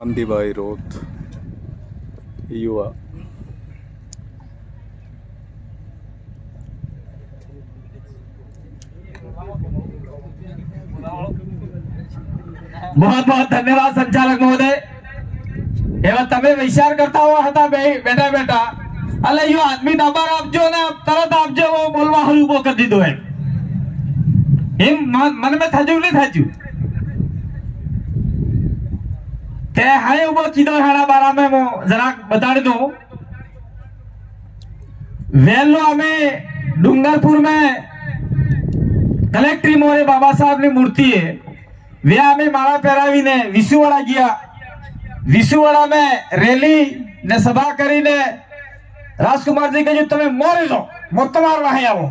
कांतिभाई राउत युवा। बहुत बहुत धन्यवाद संचालक महोदय। एवं तमे विचार करता हुआ था बेटा बेटा अले यो आदमी दबार आपजो ने तरत आपजो वो बोलवा हल उबो कर दीधो है। इन मन में थाजू नहीं थाजू ते हाय उबो कीधो हाड़ा बारा में मो जरा बता दो। वेलो हमें डूंगरपुर में कलेक्ट्री मोरे बाबा साहब ने मूर्ति है वे हमें माला पहरावी ने विसुवाड़ा गया। विसुवाड़ा में रैली ने सभा करी ने राजकुमार जी के जो तुम्हें मोरे जो मोतमार वहां आवो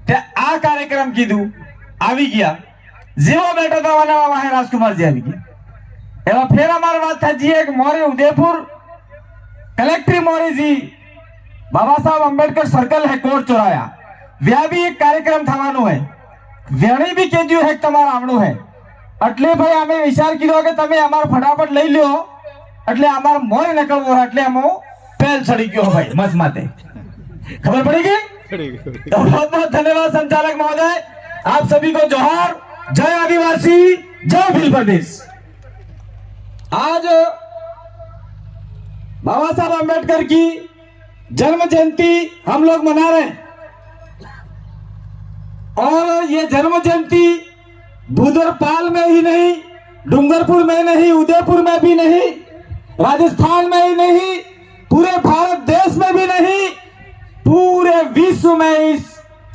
ते आ कार्यक्रम कीधु आवी गया जीवो बैठा था वाला वहां राजकुमार जी आवी गया। एवं फिर हमारी बात था जी एक मोरे उदयपुर कलेक्ट्री मोरे जी बाबा साहब अंबेडकर सर्कल है कोट चौराया व्या भी एक कार्यक्रम थवानो है वेणी भी केजू है तमारा आवड़ो है એટલે ભાઈ અમે વિચાર કર્યો કે તમે અમાર ફટાફટ લઈ લ્યો એટલે અમાર મોય નકળવો એટલે અમે પેલ ચડી ગયો ભાઈ મત માતે खबर पड़ी गई। तो बहुत बहुत धन्यवाद संचालक महोदय। आप सभी को जोहार। जय आदिवासी जय भील प्रदेश। आज बाबा साहब अम्बेडकर की जन्म जयंती हम लोग मना रहे हैं और ये जन्म जयंती बुदरपाल में ही नहीं, डूंगरपुर में नहीं, उदयपुर में भी नहीं, राजस्थान में ही नहीं, पूरे भारत देश में भी नहीं, पूरे विश्व में इस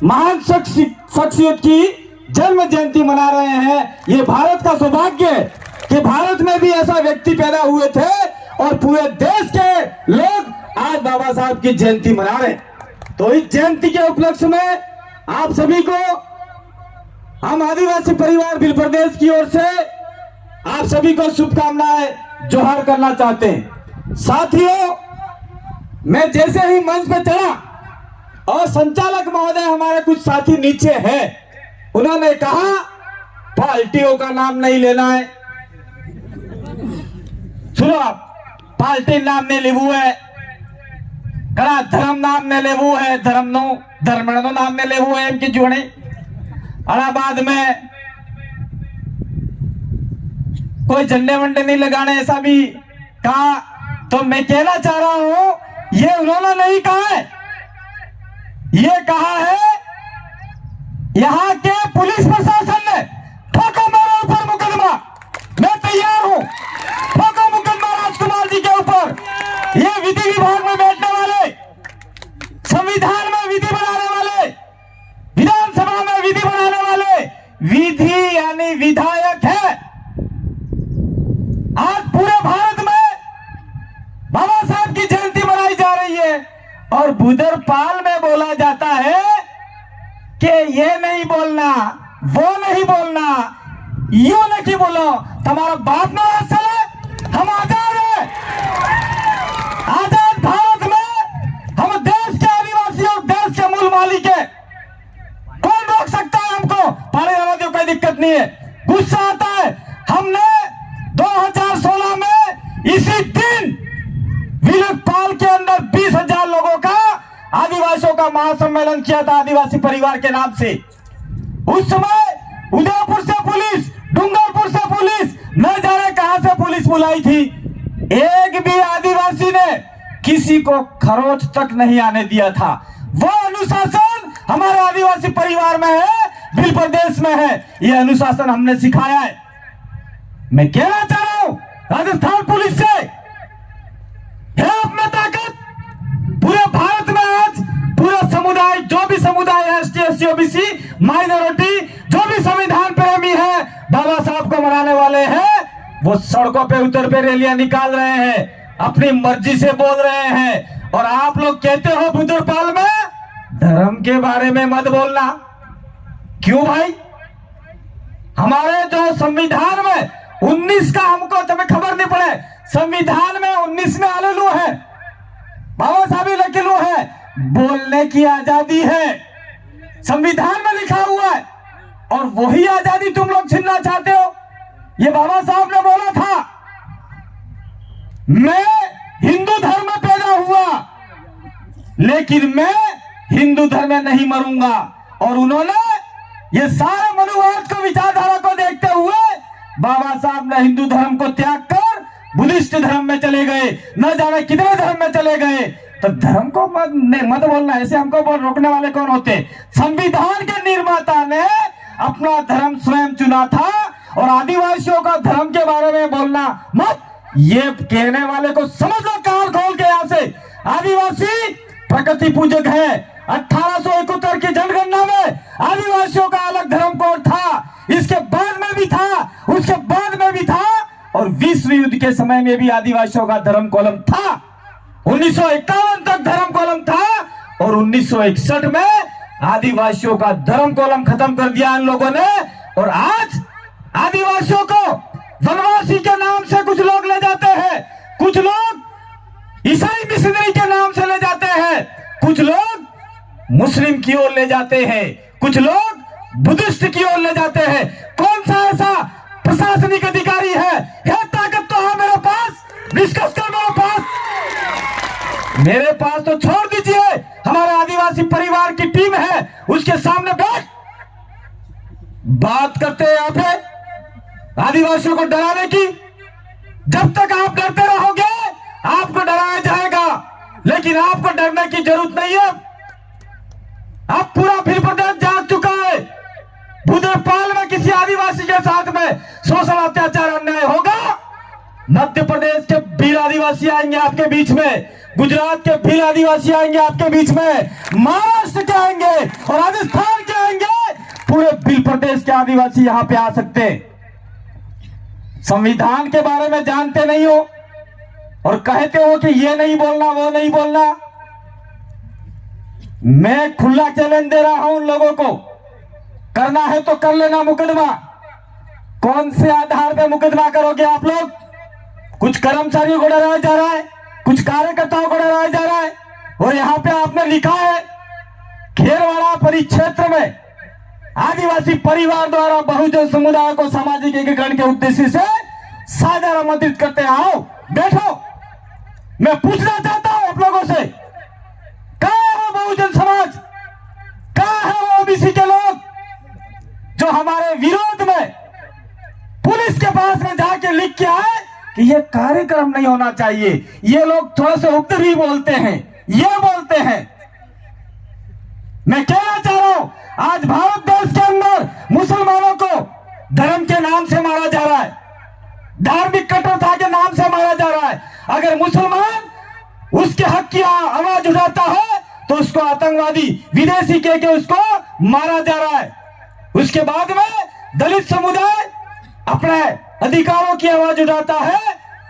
महान शख्सियत की जन्म जयंती मना रहे हैं। ये भारत का सौभाग्य है कि भारत में भी ऐसा व्यक्ति पैदा हुए थे और पूरे देश के लोग आज बाबा साहब की जयंती मना रहे हैं। तो इस जयंती के उपलक्ष्य में आप सभी को हम आदिवासी परिवार भील प्रदेश की ओर से आप सभी को शुभकामनाएं जोहार करना चाहते हैं। साथियों, मैं जैसे ही मंच पे चढ़ा और संचालक महोदय हमारे कुछ साथी नीचे हैं, उन्होंने कहा पार्टियों का नाम नहीं लेना है। सुनो, आप पार्टी नाम ने लेवू है, कड़ा धर्म नाम ने लेवू है, धर्म नाम ने लेवू है इनकी जोड़े अलाहाबाद में कोई झंडे वंडे नहीं लगाने ऐसा भी कहा। तो मैं कहना चाह रहा हूं ये उन्होंने नहीं कहा है, ये कहा है यहां के पुलिस प्रशासन ने। ठोको मेरे ऊपर मुकदमा, मैं तैयार हूं। ठोको मुकदमा राजकुमार जी के ऊपर। ये विधि विभाग में बैठने वाले, संविधान में विधि बनाने वाले, विधानसभा में विधि बनाने वाले विधि यानी विधायक है। आज पूरे भारत में बाबा साहब की जयंती मनाई जा रही है और बुदरपाल में बोला जाता है कि ये नहीं बोलना, वो नहीं बोलना, यू नहीं बोलो। तुम्हारा बाप में असल है, हम आजाद है। आजाद भारत में हम देश के आदिवासी और देश के मूल मालिक है। कौन रोक सकता है हमको? पानी आवादियों कोई दिक्कत नहीं है। गुस्सा आता है। हमने 2016 में इसी दिन विलकपाल के अंदर 20,000 लोगों का आदिवासियों का महासम्मेलन किया था आदिवासी परिवार के नाम से। उस समय उदयपुर से पुलिस, डूंगरपुर से पुलिस, न जाने कहां से पुलिस बुलाई थी। एक भी आदिवासी ने किसी को खरोच तक नहीं आने दिया था। वो अनुशासन हमारे आदिवासी परिवार में है, भील प्रदेश में है। ये अनुशासन हमने सिखाया है। मैं कहना चाह रहा हूं राजस्थान पुलिस से, है अपना ताकत पूरे भारत में। आज पूरा समुदाय, जो भी समुदाय है, एसटी, एससी, ओबीसी, माइनॉरिटी, जो भी संविधान प्रेमी है, बाबा साहब को मनाने वाले हैं, वो सड़कों पे उतर पे रैलियां निकाल रहे हैं, अपनी मर्जी से बोल रहे हैं। और आप लोग कहते हो बुदरपाल में धर्म के बारे में मत बोलना। क्यों भाई? हमारे जो संविधान में 19 का हमको तुम्हें खबर नहीं पड़े, संविधान में 19 में आलेलू है, बाबा साहब लिखलू है, बोलने की आजादी है, संविधान में लिखा हुआ है। और वही आजादी तुम लोग छीनना चाहते हो। ये बाबा साहब ने बोला था मैं हिंदू धर्म में पैदा हुआ, लेकिन मैं हिंदू धर्म में नहीं मरूंगा। और उन्होंने ये सारे मनुवाद को, विचारधारा को देखते हुए बाबा साहब ने हिंदू धर्म को त्याग कर बुद्धिस्ट धर्म में चले गए, न जाने कितने धर्म में चले गए। तो धर्म को मत बोलना, ऐसे हमको रोकने वाले कौन होते? संविधान के निर्माता ने अपना धर्म स्वयं चुना था, और आदिवासियों का धर्म के बारे में बोलना मत, ये कहने वाले को समझ लो कान खोल के। यहाँ से आदिवासी प्रकृति पूजक है। 1871 की जनगणना में आदिवासियों का अलग धर्म कोड था, इसके बाद में भी था, उसके बाद में भी था, और विश्व युद्ध के समय में भी आदिवासियों का धर्म कॉलम था। 1951 तक धर्म कॉलम था, और 1961 में आदिवासियों का धर्म कॉलम खत्म कर दिया इन लोगों ने। और आज आदिवासियों को वनवासी के नाम से कुछ लोग ले जाते हैं, कुछ लोग ईसाई मिशनरी के नाम से ले जाते हैं, कुछ लोग मुस्लिम की ओर ले जाते हैं, कुछ लोग बुद्धिस्ट की ओर ले जाते हैं। कौन सा ऐसा प्रशासनिक अधिकारी है? ताकत तो है मेरे पास, डिस्कस कर मेरे पास तो छोड़ दीजिए, हमारे आदिवासी परिवार की टीम है, उसके सामने बैठ बात करते हैं। यहाँ पे आदिवासियों को डराने की, जब तक आप डरते रहोगे आपको डराया जाएगा, लेकिन आपको डरने की जरूरत नहीं है। अब पूरा भील प्रदेश जाग चुका है। बुधेपाल में किसी आदिवासी के साथ में शोषण, अत्याचार, अन्याय होगा, मध्य प्रदेश के भील आदिवासी आएंगे आपके बीच में, गुजरात के भील आदिवासी आएंगे आपके बीच में, महाराष्ट्र के आएंगे और राजस्थान के आएंगे, पूरे भील प्रदेश के आदिवासी यहां पे आ सकते हैं। संविधान के बारे में जानते नहीं हो और कहते हो कि ये नहीं बोलना, वो नहीं बोलना। मैं खुला चैलेंज दे रहा हूं उन लोगों को, करना है तो कर लेना मुकदमा। कौन से आधार पे मुकदमा करोगे आप लोग? कुछ कर्मचारियों को डराया जा रहा है, कुछ कार्यकर्ताओं को डराया जा रहा है, और यहाँ पे आपने लिखा है खेरवाड़ा परिक्षेत्र में आदिवासी परिवार द्वारा बहुजन समुदाय को सामाजिक एकीकरण के उद्देश्य से साझा आमंत्रित करते हैं। आओ बैठो। मैं पूछना चाहता हूं आप लोगों से, कहां है वो बहुजन समाज, कहां है वो ओबीसी के लोग जो हमारे विरोध में पुलिस के पास में जाके लिख के आए कि ये कार्यक्रम नहीं होना चाहिए। ये लोग थोड़ा सा उग्र भी बोलते हैं, ये बोलते हैं। मैं कहना चाह रहा हूं, आज भारत देश के अंदर मुसलमानों को धर्म के नाम से मारा जा रहा है, धार्मिक कट्टरता के नाम से मारा जा रहा है। अगर मुसलमान उसके हक की आवाज उठाता है तो उसको आतंकवादी, विदेशी कह के उसको मारा जा रहा है। उसके बाद में दलित समुदाय अपने अधिकारों की आवाज उठाता है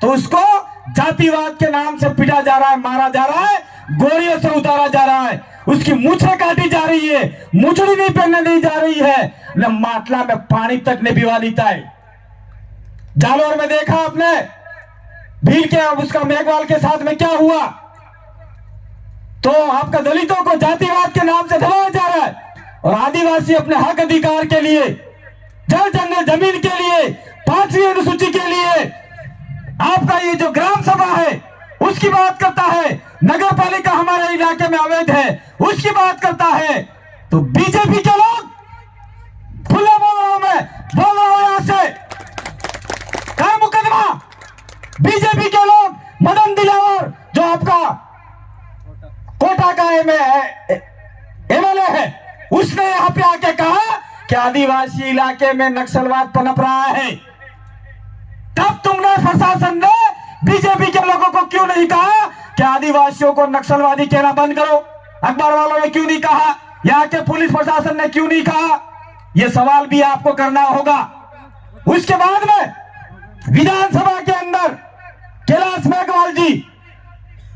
तो उसको जातिवाद के नाम से पीटा जा रहा है, मारा जा रहा है, गोलियों से उतारा जा रहा है, उसकी मूछें काटी जा रही है, मुचड़ी नहीं पहनने दी जा रही है, न माटला में पानी तक नहीं पिवा देता है। जालौर में देखा आपने भील के उसका मेघवाल के साथ में क्या हुआ? तो आपका दलितों को जातिवाद के नाम से दबाया जा रहा है, और आदिवासी अपने हक अधिकार के लिए, जल जंगल जमीन के लिए, 5वीं अनुसूची के लिए, आपका ये जो ग्राम सभा है उसकी बात करता है, नगर पालिका हमारे इलाके में अवैध है उसकी बात करता है। तो बीजेपी के लोग, खुला बोल रहा हूं मैं, बोल रहा हूं यहां से, क्या मुकदमा? बीजेपी के लोग, मदन दिलावर जो आपका कोटा का एमएलए है, उसने यहां पे आके कहा कि आदिवासी इलाके में नक्सलवाद पनप रहा है। तब तुमने, प्रशासन ने बीजेपी के लोगों को क्यों नहीं कहा कि आदिवासियों को नक्सलवादी कहना बंद करो? अखबार वालों ने क्यों नहीं कहा? यहाँ के पुलिस प्रशासन ने क्यों नहीं कहा? यह सवाल भी आपको करना होगा। उसके बाद में विधानसभा के अंदर कैलाश मेघवाल जी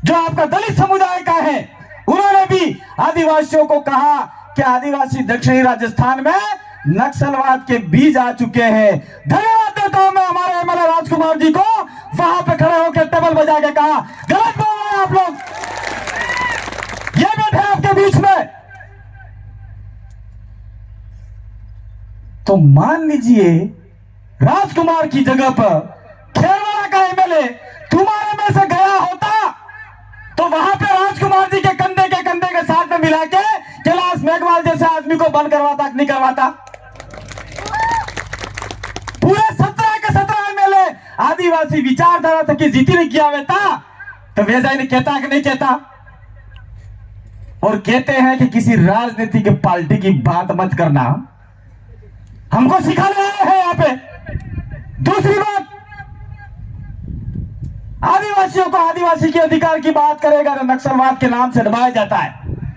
जो आपका दलित समुदाय का है, उन्होंने भी आदिवासियों को कहा कि आदिवासी दक्षिणी राजस्थान में नक्सलवाद के बीज आ चुके हैं। धन्यवाद देता हूं मैं हमारे एमएलए राजकुमार जी को, वहां पे खड़े होकर टेबल बजा के कहा गलत बोल रहे हैं आप लोग, ये बैठे आपके बीच में। तो मान लीजिए राजकुमार की जगह पर खेरवाड़ा का एमएलए तुम्हारे में से बंद करवाता कि नहीं करवाता? पूरे 17 के 17 एमएलए आदिवासी विचारधारा तक की जीती नहीं किया हुआ था, तो वेजाई ने कहता कि नहीं कहता? और कहते हैं कि किसी राजनीतिक पार्टी की बात मत करना, हमको सिखाने आए हैं यहाँ पे। दूसरी बात, आदिवासियों को आदिवासी के अधिकार की बात करेगा तो नक्सलवाद के नाम से दबाया जाता है।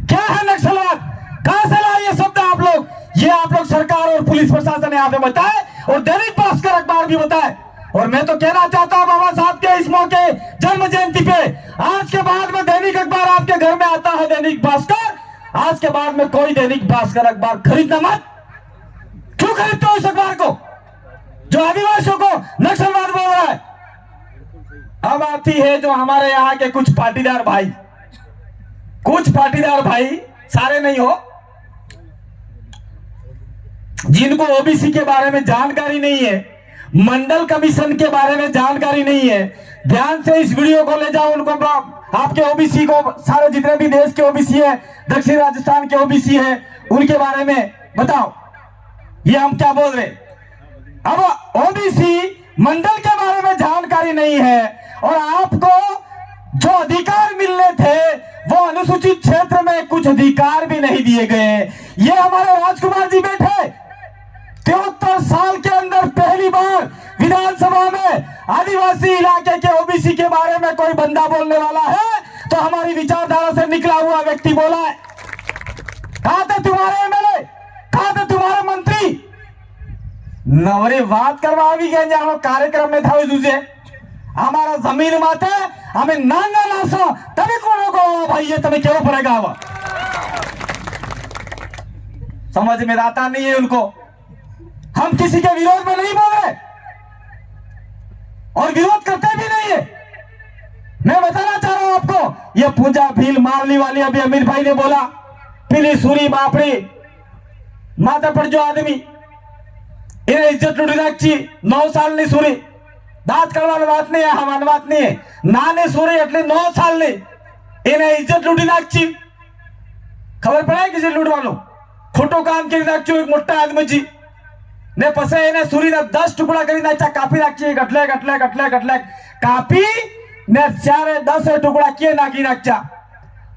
क्या है नक्सलवाद? कहां से लाए ये शब्द आप लोग? ये आप लोग सरकार और पुलिस प्रशासन ने आपको बताए और दैनिक भास्कर अखबार भी बताए। और मैं तो कहना चाहता हूं बाबा साहब के इस मौके जन्म जयंती पे, आज के बाद में दैनिक अखबार आपके घर में आता है, दैनिक भास्कर, आज के बाद में कोई दैनिक भास्कर अखबार खरीदना मत। क्यों खरीदते हो इस अखबार को जो आदिवासियों को नक्सलवाद बोल रहा है? अब आती है जो हमारे यहाँ के कुछ पाटीदार भाई, सारे नहीं हो, जिनको ओबीसी के बारे में जानकारी नहीं है, मंडल कमीशन के बारे में जानकारी नहीं है। ध्यान से इस वीडियो को ले जाओ, उनको आपके ओबीसी को, सारे जितने भी देश के ओबीसी है, दक्षिण राजस्थान के ओबीसी है, उनके बारे में बताओ ये हम क्या बोल रहे। अब ओबीसी मंडल के बारे में जानकारी नहीं है और आपको जो अधिकार मिलने थे वो अनुसूचित क्षेत्र में कुछ अधिकार भी नहीं दिए गए। ये हमारे राजकुमार जी बैठे 73 साल के अंदर पहली बार विधानसभा में आदिवासी इलाके के ओबीसी के बारे में कोई बंदा बोलने वाला है तो हमारी विचारधारा से निकला हुआ व्यक्ति बोला है। कहां थे तुम्हारे एमएलए, कहां थे तुम्हारे मंत्री? नवरे बात करवा भी गए जानो कार्यक्रम में था दूसरे हमारा जमीन माते हमें नांगा नासो तभी कोनो को भाई ये तुम्हें क्यों पड़ेगा? वो समझ में आता नहीं है उनको। हम किसी के विरोध में नहीं बोल रहे और विरोध करते भी नहीं है। मैं बताना चाह रहा हूं आपको, ये पूजा भील मारली वाली अभी अमीर भाई ने बोला, पीली सूरी बापड़ी माता पर जो आदमी इन्हें इज्जत लुटी रखी 9 साल नहीं सूरी दांत करवाने बात नहीं है, हमारी बात नहीं है, नाने सूरी एटले 9 साल नहीं इन्हें इज्जत लुटी नाखी। खबर पड़ा किसी लूट वालों खोटो काम कर नाख्यो एक मोटा आदमी जी ने पसे એને સુરીના 10 ટુકડા કરી નાખ્યા, કાપી નાખી ગટલે કાપી ને ચારે 10 ટુકડા કે નાખી નાખ્યા।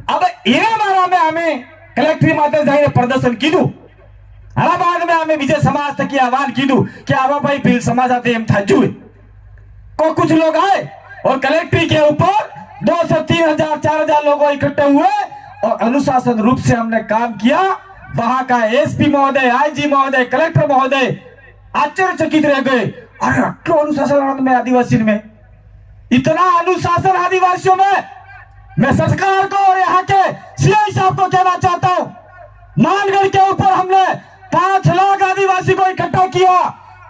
अब એના મારામાં અમે કલેક્ટરી માથે જઈને પ્રદર્શન કીધું, આના બાદ में અમે વિજય સમાજ તક આહવાન કીધું કે આવા ભાઈ ભીલ સમાજ સાથે એમ થાજુ को कुछ लोग आए और कलेक्टरी के ऊपर 2 से 3 हजार 4 हजार लोग इकट्ठे हुए और अनुशासन रूप से हमने काम किया। वहां का एसपी महोदय, आईजी महोदय, कलेक्टर महोदय आश्चर्यचकित रह गए। अरे अट्लो अनुशासन में आदिवासी में, इतना अनुशासन आदिवासियों में। मैं सरकार को और यहाँ के सीआई साहब को कहना चाहता हूँ, मानगढ़ के ऊपर हमने 5 लाख आदिवासी को इकट्ठा किया,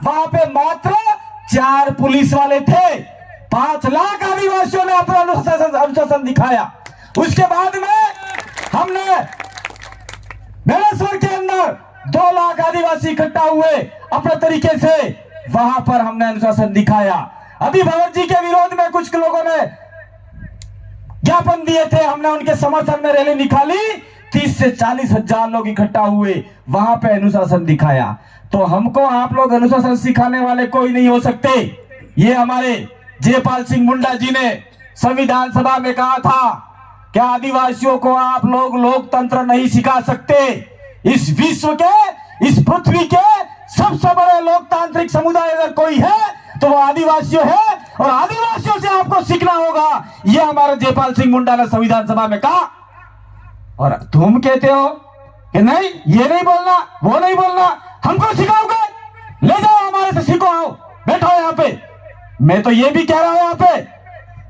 वहां पे मात्र 4 पुलिस वाले थे। 5 लाख आदिवासियों ने अपना अनुशासन दिखाया। उसके बाद में हमने बेलेश्वर के अंदर 2 लाख आदिवासी इकट्ठा हुए अपने तरीके से, वहां पर हमने अनुशासन दिखाया। अभी भंवर जी के विरोध में कुछ लोगों ने ज्ञापन दिए थे, हमने उनके समर्थन में रैली निकाली, 30 से 40 हजार लोग इकट्ठा हुए, वहां पे अनुशासन दिखाया। तो हमको आप लोग अनुशासन सिखाने वाले कोई नहीं हो सकते। ये हमारे जयपाल सिंह मुंडा जी ने संविधान सभा में कहा था कि आदिवासियों को आप लोग लोकतंत्र नहीं सिखा सकते। इस विश्व के, इस पृथ्वी के सबसे बड़े लोकतांत्रिक समुदाय अगर कोई है तो वो आदिवासियों है और आदिवासियों से आपको सीखना होगा। ये हमारे जयपाल सिंह मुंडा ने संविधान सभा में कहा। और तुम कहते हो कि नहीं ये नहीं बोलना, वो नहीं बोलना, हमको सिखाओगे? ले जाओ हमारे से सीखो, आओ बैठो यहाँ पे। मैं तो ये भी कह रहा हूं यहाँ पे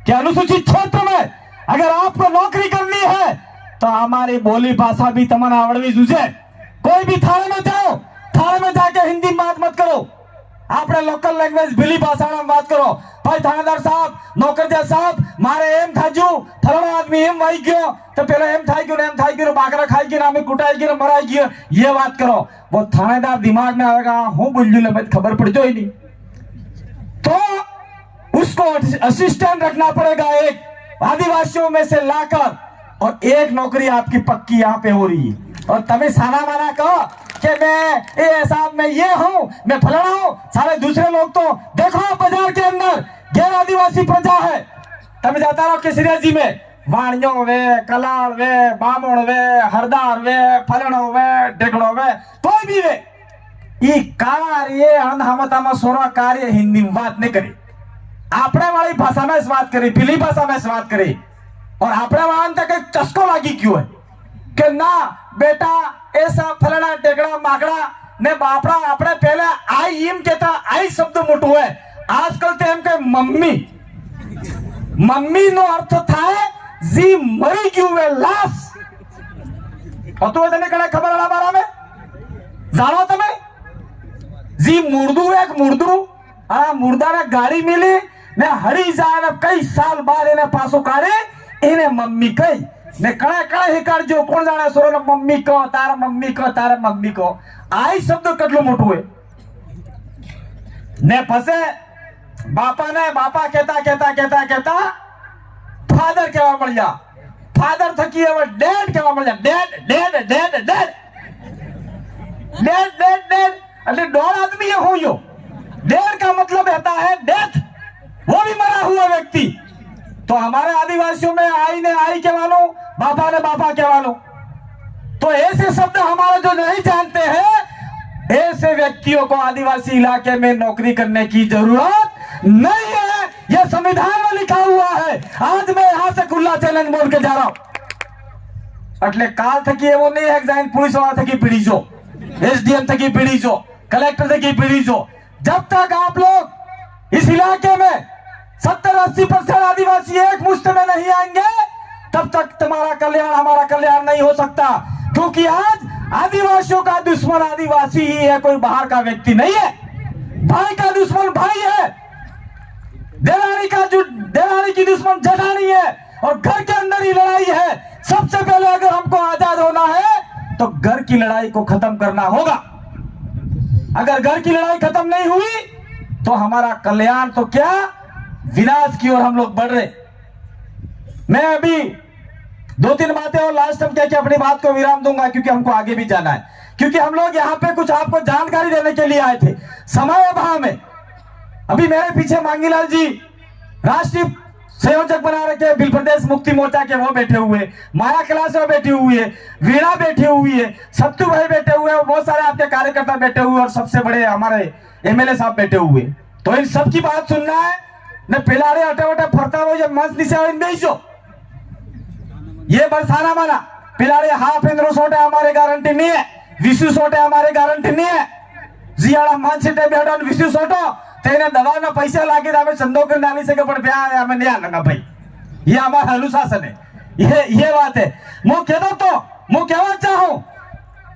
कि अनुसूचित क्षेत्र में अगर आपको नौकरी करनी है तो हमारी बोली भाषा भी तमन आवड़वी जुझे। कोई भी थाने में जाओ, थाने में जाके हिंदी में बात मत करो, आपने लोकल लैंग्वेज भीली भाषा में बात करो। भाई थानेदार साहब, नौकरदार साहब, मारे एम थाजू फलाणो आदमी एम वाई गयो तो पहले एम थाई गयो बाकरा खाई गयो हमें कुटाई गयो मराई गयो, ये बात करो। वो थानेदार दिमाग में आएगा हूं बोलू ले खबर पड़ जो ही नहीं, तो उसको असिस्टेंट रखना पड़ेगा एक आदिवासियों में से लाकर, और एक नौकरी आपकी पक्की यहाँ पे हो रही है। और तमें साना माना कहो कि मैं ये साहब मैं ये हूं, मैं फलाना हूं। सारे दूसरे लोग तो देखो बाजार के अंदर गैर आदिवासी प्रजा है। तब जाता रहो केसरिया जी में वाणियों वे, कलाल वे, बामण वे, हरदार वे, फलणो वे, ढेकड़ो वे, कोई भी वे ई कार्य हम सोरा कार्य हिंदी में बात नहीं करी, आपने वाली भाषा में इस बात करी, पीली भाषा में इस बात करी। और आपने वहां तक एक चस्को लागी क्यों है कि ना बेटा ऐसा फलना टेकड़ा माकड़ा ने बापड़ा अपने पहले आई इम कहता आई शब्द मोटू है, आजकल तो हम के मम्मी मम्मी नो अर्थ था जी मरी क्यों है लाश। और तो तने कड़ा खबर वाला बारा में जानो तमे जी मुर्दू एक मुर्दू मुर्दा ने गाड़ी मिली ने हरी जाए ने कई साल बाद इन्हें पासो काढ़े इन्हें मम्मी कही ने कड़े कड़े ही कर जो कौन जाने सुरो ने मम्मी को तारा मम्मी को आई शब्द कटलो मोटू है ने फसे बापा कहता फादर केवा मळ जा, फादर थकी હવે ડેડ કેવા મળ जा, ડેડ એટલે દોड़ आदमी हो यो। डेढ़ का मतलब रहता है डेथ, वो भी मरा हुआ व्यक्ति। तो हमारे आदिवासियों में आई ने आई के वालों, बापा ने बापा के वालों, तो ऐसे शब्द हमारे जो नहीं जानते हैं ऐसे व्यक्तियों को आदिवासी इलाके में नौकरी करने की जरूरत नहीं है। यह संविधान में लिखा हुआ है। आज मैं यहां से खुला चैलेंज बोल के जा रहा हूं। એટલે કાલ થકી એવો નહીં है जाइन पुलिस वाला थकी पीड़ी जो, एसडीएम थकी पीड़ी जो, कलेक्टर थकी पीड़ी जो, जब तक आप लोग इस इलाके में 70-80% आदिवासी एक मुश्त में नहीं आएंगे तब तक तुम्हारा कल्याण हमारा कल्याण नहीं हो सकता। क्योंकि आज आदिवासियों का दुश्मन आदिवासी ही है, कोई बाहर का व्यक्ति नहीं है। भाई का दुश्मन भाई है, देरानी की दुश्मन जेठानी है, और घर के अंदर ही लड़ाई है। सबसे पहले अगर हमको आजाद होना है तो घर की लड़ाई को खत्म करना होगा। अगर घर की लड़ाई खत्म नहीं हुई तो हमारा कल्याण तो क्या विनाश की ओर हम लोग बढ़ रहे। मैं अभी 2-3 बातें और लास्ट में क्या अपनी बात को विराम दूंगा, क्योंकि हमको आगे भी जाना है। क्योंकि हम लोग यहाँ पे कुछ आपको जानकारी देने के लिए आए थे, समय अभाव में। अभी मेरे पीछे मांगीलाल जी राष्ट्रीय संयोजक बना रखे बिल प्रदेश मुक्ति मोर्चा के, वो बैठे हुए, माया कैलाश बैठी हुई है, वीणा बैठी हुई है, सत्तू भाई बैठे हुए हैं, बहुत सारे आपके कार्यकर्ता बैठे हुए, और सबसे बड़े हमारे एमएलए साहब बैठे हुए। तो इन सबकी बात सुनना है न, पिलाड़े अटे वटे फरता हो जब मंच नीचे बेचो, ये बरसाना माना पिलाड़े हाफ इंद्रो सोटे हमारे गारंटी नहीं है, विशु सोटे हमारे गारंटी नहीं है। जियाड़ा मंच से बैठो विशु सोटो तेने दवा ना पैसा लागे तो चंदो कर डाली सके पर ब्याह हमें नहीं आना भाई, ये हमारा अनुशासन है। ये बात है। मैं कह दो तो मैं कहना चाहूं,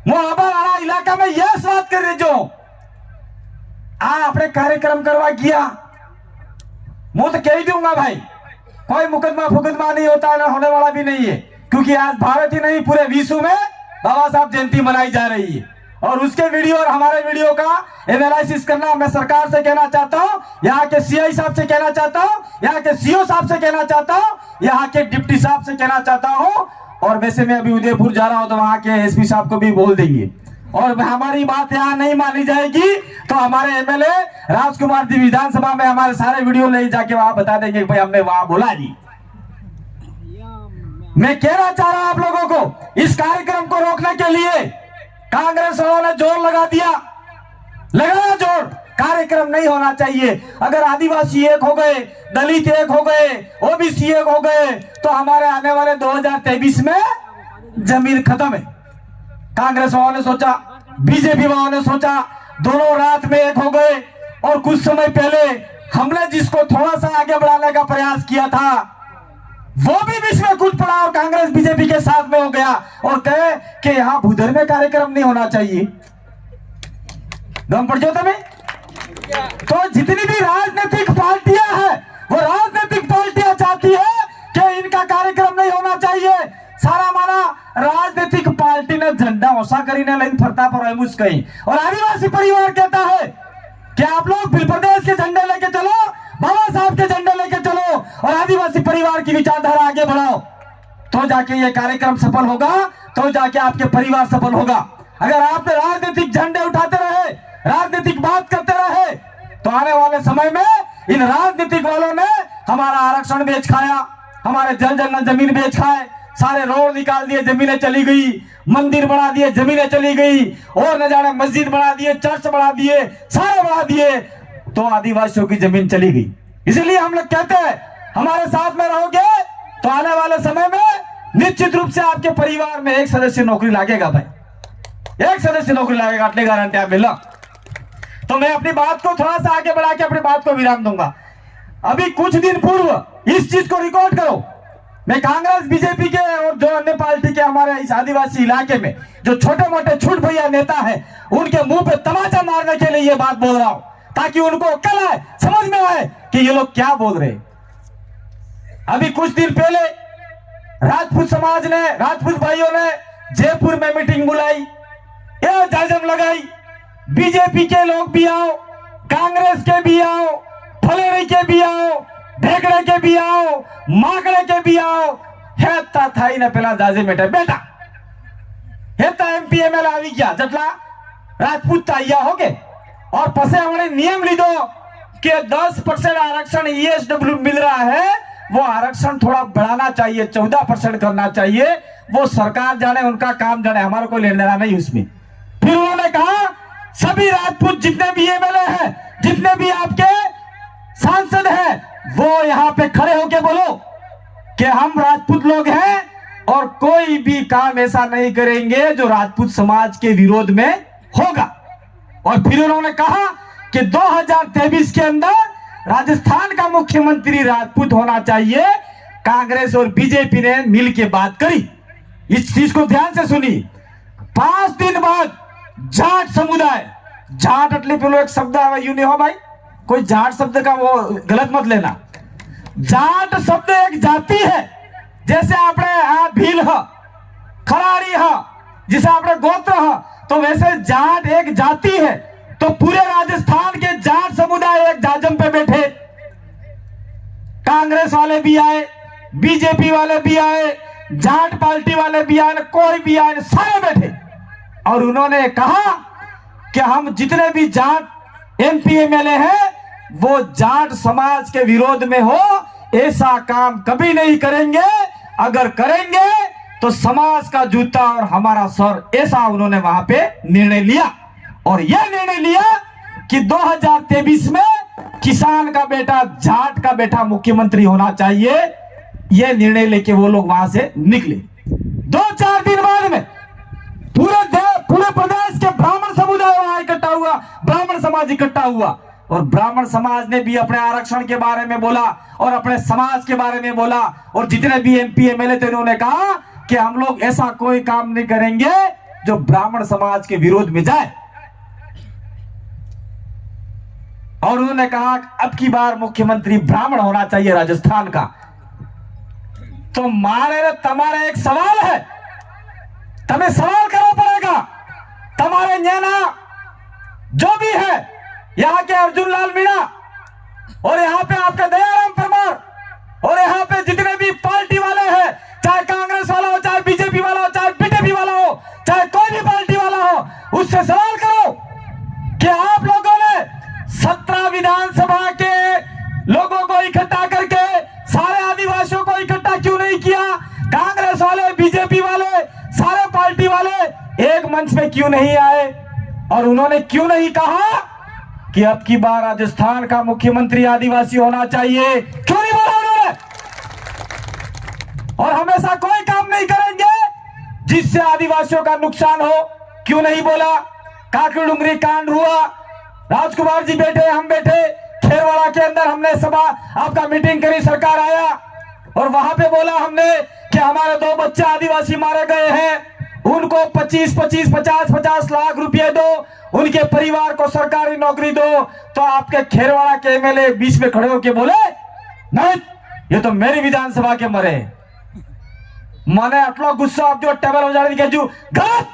मैं हमारा इलाका में यह बात कर रही जो आपने कार्यक्रम करवा किया, मैं तो कह ही दूंगा भाई, कोई मुकदमा फुकदमा नहीं होता ना होने वाला भी नहीं है। क्योंकि आज भारत ही नहीं पूरे विश्व में बाबा साहब जयंती मनाई जा रही है, और उसके वीडियो और हमारे वीडियो का एनालिसिस करना मैं सरकार से कहना चाहता हूं, यहाँ के सीआई साहब से कहना चाहता हूं, यहाँ के सीओ साहब से कहना चाहता हूं, यहाँ के डिप्टी साहब से कहना चाहता हूं। और वैसे मैं अभी उदयपुर जा रहा हूं तो वहां के एसपी साहब को भी बोल देंगे, और हमारी बात यहाँ नहीं मानी जाएगी तो हमारे एमएलए राजकुमार जी विधानसभा में हमारे सारे वीडियो ले जाके वहां बता देंगे भाई हमने वहां बोला जी। मैं कहना चाह रहा हूं आप लोगों को, इस कार्यक्रम को रोकने के लिए कांग्रेस वालों ने जोर लगा दिया, लगाया जोर, कार्यक्रम नहीं होना चाहिए। अगर आदिवासी एक हो गए, दलित एक हो गए, ओबीसी एक हो गए तो हमारे आने वाले 2023 में जमीन खत्म है। कांग्रेस वालों ने सोचा, बीजेपी वालों ने सोचा, दोनों रात में एक हो गए। और कुछ समय पहले हमने जिसको थोड़ा सा आगे बढ़ाने का प्रयास किया था वो भी बीच में कूद पड़ा और कांग्रेस बीजेपी के साथ में हो गया और कहे कि यहां भूधर में कार्यक्रम नहीं होना चाहिए। दम पड़ जाओ तुम्हें। तो जितनी भी राजनीतिक पार्टियां हैं वो राजनीतिक पार्टियां चाहती है कि इनका कार्यक्रम नहीं होना चाहिए। सारा माना राजनीतिक पार्टी ने झंडा ओसा करीने लाइन फरता पर मुझ कहीं, और आदिवासी परिवार कहता है कि आप लोग बिल प्रदेश के झंडे लेके चलो, बाबा साहब के झंडे लेके चलो और आदिवासी परिवार की विचारधारा आगे बढ़ाओ, तो जाके ये कार्यक्रम सफल होगा, तो जाके आपके परिवार सफल होगा। अगर आप राजनीतिक झंडे उठाते रहे, राजनीतिक बात करते रहे, तो आने वाले समय में इन राजनीतिक वालों ने हमारा आरक्षण बेच खाया, हमारे जल जंगल जमीन बेच खाए, सारे रोड निकाल दिए, जमीनें चली गई, मंदिर बना दिए, जमीनें चली गई, और न जाने मस्जिद बना दिए, चर्च बना दिए, सारे बना दिए, तो आदिवासियों की जमीन चली गई। इसलिए हम लोग कहते हैं हमारे साथ में रहोगे तो आने वाले समय में निश्चित रूप से आपके परिवार में एक सदस्य नौकरी लागेगा भाई, एक सदस्य नौकरी लागेगा, अटली गारंटी आप मिला। तो मैं अपनी बात को थोड़ा सा आगे बढ़ा के अपनी बात को विराम दूंगा। अभी कुछ दिन पूर्व इस चीज को रिकॉर्ड करो, मैं कांग्रेस बीजेपी के और जो अन्य पार्टी के हमारे इस आदिवासी इलाके में जो छोटे मोटे छूट भैया नेता है, उनके मुंह पे तमाचा मारने के लिए ये बात बोल रहा हूं, ताकि उनको अक्ल आए, समझ में आए कि ये लोग क्या बोल रहे। अभी कुछ दिन पहले राजपूत समाज ने, राजपूत भाइयों ने जयपुर में मीटिंग बुलाई, ये जाजम लगाई, बीजेपी के लोग भी आओ, कांग्रेस के भी आओ, फलेरी के भी आओ, ढेकड़े के भी आओ, माकड़े के भी आओ, हेता थाई ने पेला जाजे मेटे बेटा हेता एमपी एमएल आवी गया जटला राजपूत ताइया हो गए, और पसे हमने नियम ली दो कि 10% आरक्षण ईएसडब्ल्यू मिल रहा है, वो आरक्षण थोड़ा बढ़ाना चाहिए, 14% करना चाहिए, वो सरकार जाने, उनका काम जाने, हमारा कोई लेना देना नहीं उसमें। फिर उन्होंने कहा सभी राजपूत जितने भी एमएलए हैं, जितने भी आपके सांसद हैं, वो यहां पे खड़े होके बोलो कि हम राजपूत लोग हैं और कोई भी काम ऐसा नहीं करेंगे जो राजपूत समाज के विरोध में होगा। और फिर उन्होंने कहा कि 2023 के अंदर राजस्थान का मुख्यमंत्री राजपूत होना चाहिए। कांग्रेस और बीजेपी ने मिल के बात करी, इस चीज को ध्यान से सुनी। 5 दिन बाद जाट समुदाय, जाट अटली पे एक शब्द है यू नहीं हो भाई, कोई जाट शब्द का वो गलत मत लेना। जाट शब्द एक जाति है, जैसे आपने भील है, खराड़ी है, जिसे आपने गोत्र है, तो वैसे जाट एक जाति है। तो पूरे राजस्थान के जाट समुदाय एक जाजम पे बैठे, कांग्रेस वाले भी आए, बीजेपी वाले भी आए, जाट पार्टी वाले भी आए, कोई भी आए, सारे बैठे, और उन्होंने कहा कि हम जितने भी जाट एमपी एमएलए हैं वो जाट समाज के विरोध में हो, ऐसा काम कभी नहीं करेंगे, अगर करेंगे तो समाज का जूता और हमारा सर, ऐसा उन्होंने वहां पे निर्णय लिया। और यह निर्णय लिया कि 2023 में किसान का बेटा, जाट का बेटा मुख्यमंत्री होना चाहिए। यह निर्णय लेके वो लोग वहां से निकले। 2-4 दिन बाद में पूरे प्रदेश के ब्राह्मण समुदाय वहां इकट्ठा हुआ, ब्राह्मण समाज इकट्ठा हुआ, और ब्राह्मण समाज ने भी अपने आरक्षण के बारे में बोला और अपने समाज के बारे में बोला। और जितने भी एमपी एमएलए थे उन्होंने कहा कि हम लोग ऐसा कोई काम नहीं करेंगे जो ब्राह्मण समाज के विरोध में जाए। और उन्होंने कहा अब की बार मुख्यमंत्री ब्राह्मण होना चाहिए राजस्थान का। तो मारे तुम्हारे एक सवाल है, तुम्हें सवाल करना पड़ेगा। तुम्हारे नैना जो भी है, यहाँ के अर्जुन लाल मीणा, और यहाँ पे आपका दयाराम परमार, और यहाँ पे जितने भी पार्टी वाले हैं, चाहे कांग्रेस वाला हो, चाहे बीजेपी वाला हो, चाहे बीजेपी वाला हो, चाहे कोई भी पार्टी वाला हो, उससे सवाल करो कि आप लोगों ने 17 विधानसभा के लोगों को इकट्ठा करके सारे आदिवासियों को इकट्ठा क्यों नहीं किया? कांग्रेस वाले, बीजेपी वाले, सारे पार्टी वाले एक मंच पे क्यों नहीं आए? और उन्होंने क्यों नहीं कहा कि अब की बार राजस्थान का मुख्यमंत्री आदिवासी होना चाहिए? क्यों नहीं बोला उन्होंने? और हमेशा कोई काम नहीं करेंगे जिससे आदिवासियों का नुकसान हो, क्यों नहीं बोला? काकड़ी डुंगरी कांड हुआ, राजकुमार जी बैठे, हम बैठे, खेरवाड़ा के अंदर हमने सभा आपका मीटिंग करी, सरकार आया और वहां पे बोला हमने कि हमारे 2 बच्चे आदिवासी मारे गए हैं, उनको 50 लाख रुपए दो, उनके परिवार को सरकारी नौकरी दो। तो आपके खेरवाड़ा के एमएलए बीच में खड़े होकर बोले नहीं, ये तो मेरी विधानसभा के मरे। माने अटलो गुस्सा आप जो टेबल हो जाने के जो गलत,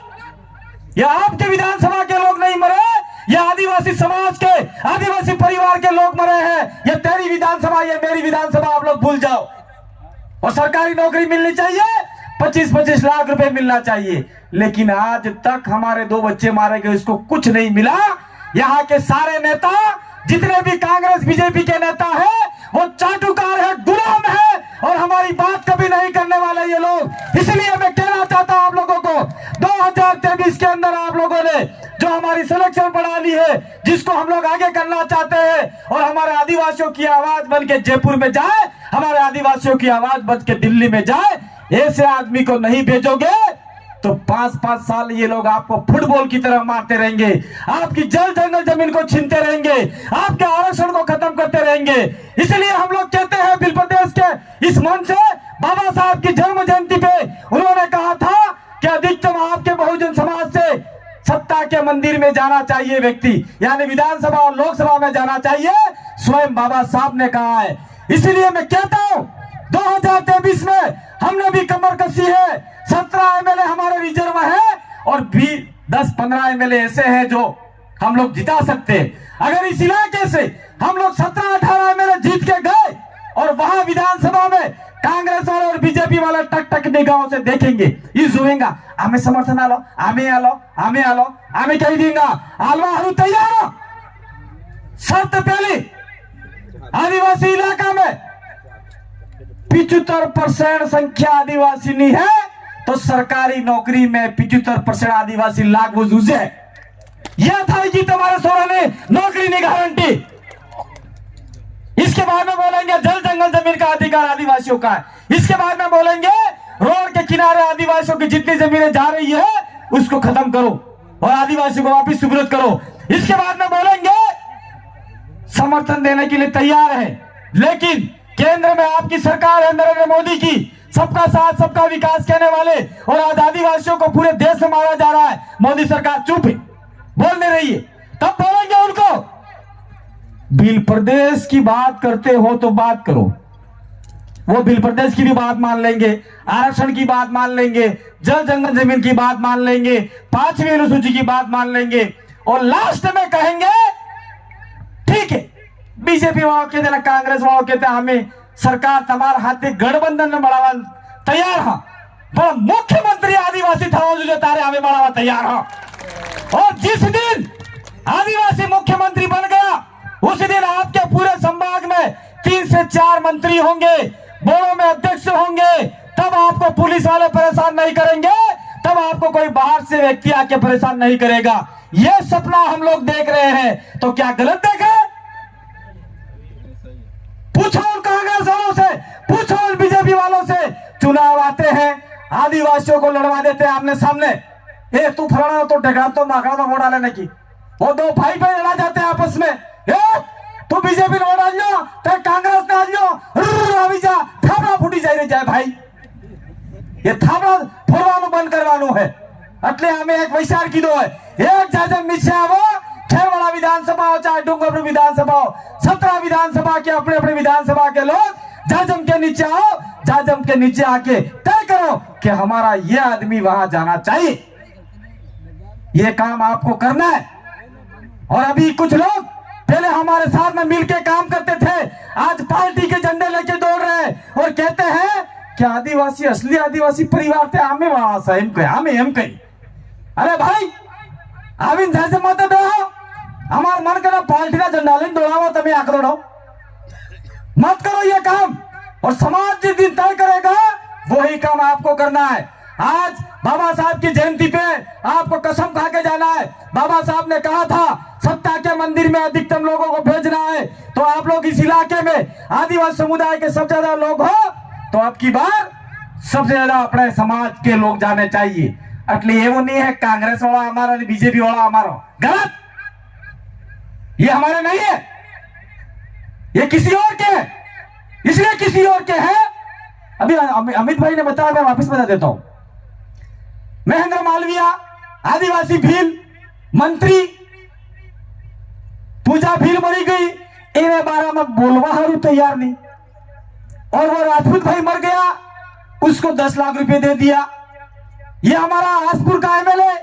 ये आपके विधानसभा के लोग नहीं मरे, ये आदिवासी समाज के, आदिवासी परिवार के लोग मरे हैं। ये तेरी विधानसभा, ये मेरी विधानसभा, आप लोग भूल जाओ। और सरकारी नौकरी मिलनी चाहिए, 25-25 लाख रुपए मिलना चाहिए, लेकिन आज तक हमारे 2 बच्चे मारे गए, इसको कुछ नहीं मिला। यहाँ के सारे नेता, जितने भी कांग्रेस बीजेपी के नेता हैं, वो चाटुकार है, गुलाम है, और हमारी बात कभी नहीं करने वाले ये लोग। इसलिए मैं कहना चाहता हूं आप लोगों को, 2023 के अंदर आप लोगों ने जो हमारी सिलेक्शन बढ़ा ली है, जिसको हम लोग आगे करना चाहते हैं, और हमारे आदिवासियों की आवाज बन के जयपुर में जाए, हमारे आदिवासियों की आवाज बन के दिल्ली में जाए, ऐसे आदमी को नहीं भेजोगे तो 5-5 साल ये लोग आपको फुटबॉल की तरह मारते रहेंगे, आपकी जल जंगल जमीन को छीनते रहेंगे, आपके आरक्षण को खत्म करते रहेंगे। इसलिए हम लोग कहते हैं बिल प्रदेश के इस मंच से, बाबा साहब की जन्म जयंती पे उन्होंने कहा था कि अधिकतम आपके बहुजन समाज से सत्ता के मंदिर में जाना चाहिए व्यक्ति, यानी विधानसभा और लोकसभा में जाना चाहिए, स्वयं बाबा साहब ने कहा है। इसलिए मैं कहता हूं 2023 में हमने भी कमर कसी है, 17 एमएलए हमारे रिजर्व है, और भी 10-15 एमएलए ऐसे हैं जो हम लोग जिता सकते हैं। अगर इस इलाके से हम लोग 17-18 एमएलए जीत के गए, और वहां विधानसभा में कांग्रेस वाले और बीजेपी वाले टक टक निगाहों से देखेंगे, ये जुएंगा, हमें समर्थन आलो, हमें आलो, हमें आलो, हमें कही देंगे आलवा हरू तैयार हो। शर्त पहली, आदिवासी इलाका में 75% संख्या आदिवासी नहीं है, तो सरकारी नौकरी में 75% आदिवासी लागू जूझे। यह था कि तुम्हारे सोरा ने नौकरी नहीं गारंटी। इसके बाद में बोलेंगे जल जंगल जमीन का अधिकार आदिवासियों का है। इसके बाद में बोलेंगे रोड के किनारे आदिवासियों की जितनी जमीनें जा रही है उसको खत्म करो और आदिवासियों को वापिस सुपुर्द करो। इसके बाद में बोलेंगे समर्थन देने के लिए तैयार है, लेकिन केंद्र में आपकी सरकार है, नरेंद्र मोदी की, सबका साथ सबका विकास कहने वाले, और आज आदिवासियों को पूरे देश में मारा जा रहा है, मोदी सरकार चुप है, बोल नहीं रही है। तब बोलेंगे उनको बिल प्रदेश की बात करते हो तो बात करो, वो बिल प्रदेश की भी बात मान लेंगे, आरक्षण की बात मान लेंगे, जल जंगल जमीन की बात मान लेंगे, 5वीं अनुसूची की बात मान लेंगे, और लास्ट में कहेंगे ठीक है बीजेपी वालों कहते ना कांग्रेस वालों कहते हमें सरकार तुम्हारे हाथ में गठबंधन में बढ़ावा तैयार है, पर मुख्यमंत्री आदिवासी था जो तारे हमें बढ़ावा तैयार है। और जिस दिन आदिवासी मुख्यमंत्री बन गया उस दिन आपके पूरे संभाग में 3 से 4 मंत्री होंगे, बोर्डों में अध्यक्ष होंगे, तब आपको पुलिस वाले परेशान नहीं करेंगे, तब आपको कोई बाहर से व्यक्ति आके परेशान नहीं करेगा। यह सपना हम लोग देख रहे हैं, तो क्या गलत देखे? पूछो उन कांग्रेस वालों से, पूछो उन बीजेपी वालों से, चुनाव आते हैं आदिवासियों को लड़वा देते हैं आमने सामने, ए तू फलाना तो ढगा तो माकड़ा तो वोट डाले की, वो 2 भाई भाई लड़ा जाते हैं आपस में, तू बीजेपी ने वोट डालियो तो कांग्रेस ने डालियो, थापड़ा फूटी जाए भाई, ये थापड़ा फोड़वानो बंद करवानो है। એટલે અમે એક વિચાર કીધો હોય, એક જાજમ નીચે આવો, ખેરવાड़ा विधानसभा हो चाहे डूंगरपुर विधानसभा हो, 17 विधानसभा के अपने अपने विधानसभा के लोग जाजम के नीचे आओ, जाजम के नीचे आके तय करो कि हमारा ये आदमी वहां जाना चाहिए। ये काम आपको करना है। और अभी कुछ लोग पहले हमारे साथ में मिलके काम करते थे, आज पार्टी के झंडे लेके दौड़ रहे हैं और कहते हैं कि आदिवासी असली आदिवासी परिवार थे, हमें वहां हमें हम कही। अरे भाई आविन जायसे मत बेहो, हमार मन करना पार्टी का झंडा लेने दौड़ाओ, तमें आकर दौड़ाओ, मत करो ये काम। और समाज जिस दिन तय करेगा वही काम आपको करना है। आज बाबा साहब की जयंती पे आपको कसम खा के जाना है। बाबा साहब ने कहा था सत्ता के मंदिर में अधिकतम लोगों को भेजना है, तो आप लोग इस इलाके में आदिवासी समुदाय के सबसे ज्यादा लोग हो, तो अब की बार सबसे ज्यादा अपने समाज के लोग जाने चाहिए। એટલે એવું नहीं है कांग्रेस वाला हमारा बीजेपी वाला हमारा, गलत, ये हमारे नहीं है, ये किसी और के है, इसलिए किसी और के हैं। अभी अमित भाई ने बताया, मैं वापस बता देता हूं। महेंद्र मालवीय आदिवासी भील मंत्री, पूजा भील मरी गई, इन्हें बारे में बोलवा हरू तैयार नहीं, और वो राजपूत भाई मर गया, उसको 10 लाख रुपए दे दिया। ये हमारा आसपुर का एमएलए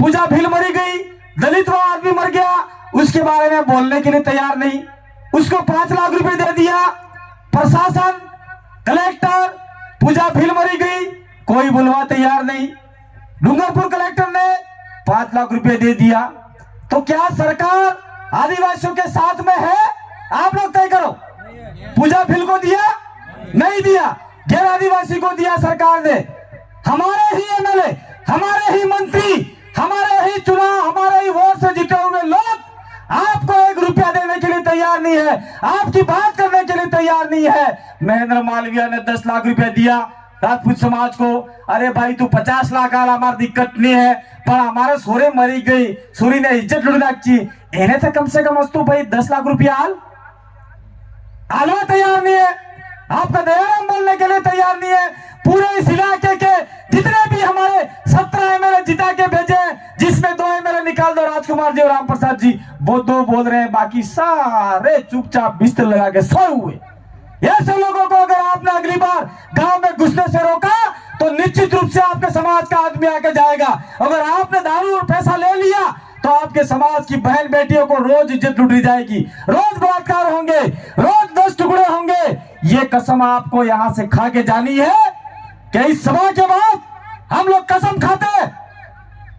पूजा भील मरी गई, दलित वो आदमी मर गया, उसके बारे में बोलने के लिए तैयार नहीं, उसको 5 लाख रुपए दे दिया। प्रशासन, कलेक्टर, पूजा भील मरी गई, कोई बुलवा तैयार नहीं। डूंगरपुर कलेक्टर ने 5 लाख रुपए दे दिया। तो क्या सरकार आदिवासियों के साथ में है? आप लोग तय करो। पूजा फिल को दिया? नहीं दिया। गैर आदिवासी को दिया सरकार ने। हमारे ही एमएलए, हमारे ही मंत्री, हमारे ही चुनाव, हमारे ही वोट से जीते हुए लोग आपको 1 रुपया देने के लिए तैयार नहीं है, आपकी बात करने के लिए तैयार नहीं है। महेंद्र मालवीय ने 10 लाख रुपया दिया राजपूत समाज को। अरे भाई तू 50 लाख आला, हमारी दिक्कत नहीं है, पर हमारे सोरे मरी गई, सोरी ने इज्जत लुट ची, इन्हें तो कम से कम वस्तु भाई 10 लाख रुपया आलवा तैयार नहीं है, आपका दयाराम बोलने के लिए तैयार नहीं है। पूरे इस इलाके के जितने भी हमारे 17 एमएलए जिता के भेजे, जिसमें 2 एमएलए निकाल दो, राजकुमार जी और राम प्रसाद जी, वो 2 बोल रहे हैं, बाकी सारे चुपचाप बिस्तर लगा के सोए हुए। ऐसे लोगों को अगर आपने अगली बार गांव में घुसने से रोका तो निश्चित रूप से आपके समाज का आदमी आके जाएगा। अगर आपने दारू और पैसा ले लिया तो आपके समाज की बहन बेटियों को रोज इज्जत लूटी जाएगी, रोज बलात्कार होंगे, रोज 10 टुकड़े होंगे। ये कसम आपको यहां से खा के जानी है कि इस सभा के बाद हम लोग कसम खाते हैं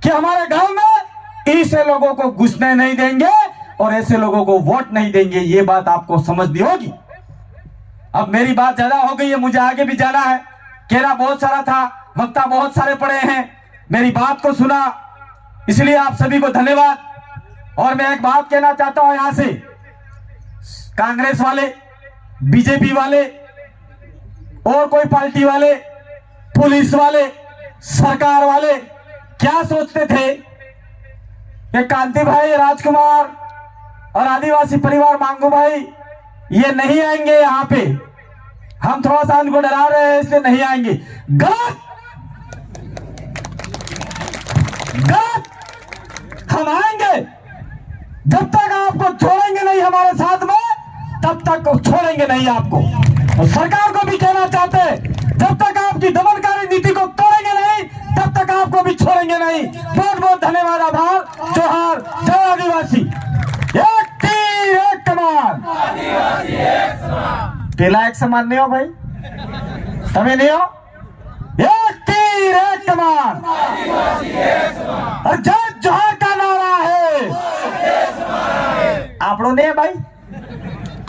कि हमारे गांव में ऐसे लोगों को घुसने नहीं देंगे और ऐसे लोगों को वोट नहीं देंगे। ये बात आपको समझनी होगी। अब मेरी बात ज्यादा हो गई है, मुझे आगे भी जाना है। कहना बहुत सारा था, वक्ता बहुत सारे पड़े हैं, मेरी बात को सुना, इसलिए आप सभी को धन्यवाद। और मैं एक बात कहना चाहता हूं यहां से, कांग्रेस वाले, बीजेपी वाले और कोई पार्टी वाले, पुलिस वाले, सरकार वाले क्या सोचते थे कि कांति भाई, राजकुमार और आदिवासी परिवार मांगू भाई ये नहीं आएंगे यहां पे, हम थोड़ा सा उनको डरा रहे हैं इसलिए नहीं आएंगे। गलत, गलत। हम आएंगे, जब तक आपको छोड़ेंगे नहीं हमारे साथ में, तब तक छोड़ेंगे नहीं आपको। और सरकार को भी कहना चाहते हैं, जब तक आपकी दमनकारी नीति को तोड़ेंगे नहीं, तब तक आपको भी छोड़ेंगे नहीं। बहुत बहुत धन्यवाद, आभार, जोहार, जय आदिवासी। एक तीर एक कमान, पहला एक समान नहीं हो भाई, तमें नहीं हो। एक तीर एक कमान और जय जोहार का नारा है। आप लोग नहीं है भाई,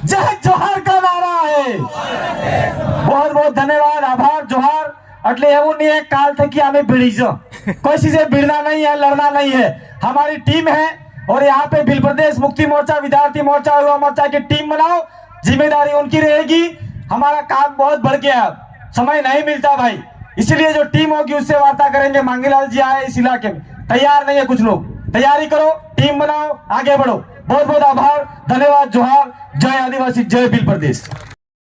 जय जोहार का नारा है। बहुत बहुत धन्यवाद, आभार, जोहार। એટલે એવું नहीं है काल थे कि हमें भिड़ीजो, कोई चीजें भिड़ना नहीं है, लड़ना नहीं है। हमारी टीम है और यहाँ पे भील प्रदेश मुक्ति मोर्चा, विद्यार्थी मोर्चा, युवा मोर्चा की टीम बनाओ, जिम्मेदारी उनकी रहेगी। हमारा काम बहुत बढ़ गया, समय नहीं मिलता भाई, इसलिए जो टीम होगी उससे वार्ता करेंगे। मांगीलाल जी आए इस इलाके में, तैयार नहीं है कुछ लोग, तैयारी करो, टीम बनाओ, आगे बढ़ो। बहुत बहुत आभार, धन्यवाद, जोहार, जय आदिवासी, जय भील प्रदेश।